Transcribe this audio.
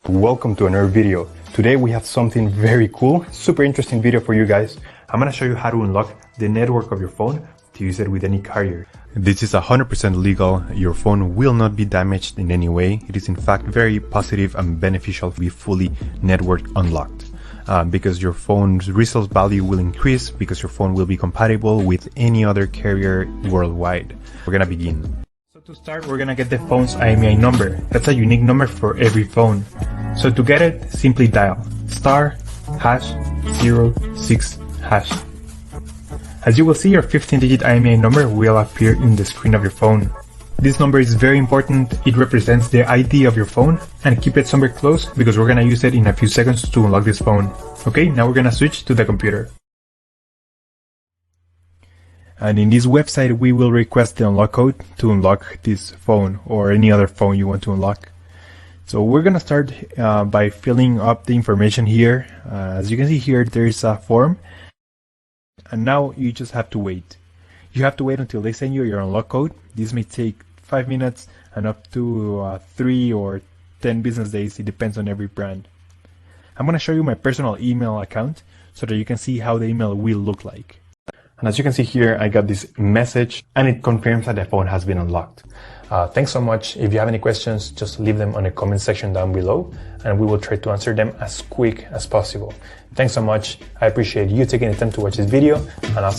Welcome to another video. Today we have something very cool, super interesting video for you guys. I'm gonna show you how to unlock the network of your phone to use it with any carrier. This is 100% legal. Your phone will not be damaged in any way. It is in fact very positive and beneficial to be fully network unlocked. Because your phone's resale value will increase because your phone will be compatible with any other carrier worldwide. We're gonna begin. So to start, we're gonna get the phone's IMEI number. That's a unique number for every phone. So to get it, simply dial *#06#. As you will see, your 15-digit IMEI number will appear in the screen of your phone. This number is very important. It represents the ID of your phone, and keep it somewhere close because we're gonna use it in a few seconds to unlock this phone. Okay, now we're gonna switch to the computer. And in this website, we will request the unlock code to unlock this phone or any other phone you want to unlock. So we're gonna start by filling up the information here. As you can see here, there is a form. And now you just have to wait. You have to wait until they send you your unlock code. This may take 5 minutes and up to 3 or 10 business days. It depends on every brand. I'm gonna show you my personal email account so that you can see how the email will look like. And as you can see here, I got this message and it confirms that the phone has been unlocked. Thanks so much. If you have any questions, just leave them on the comment section down below and we will try to answer them as quick as possible. Thanks so much. I appreciate you taking the time to watch this video, and I'll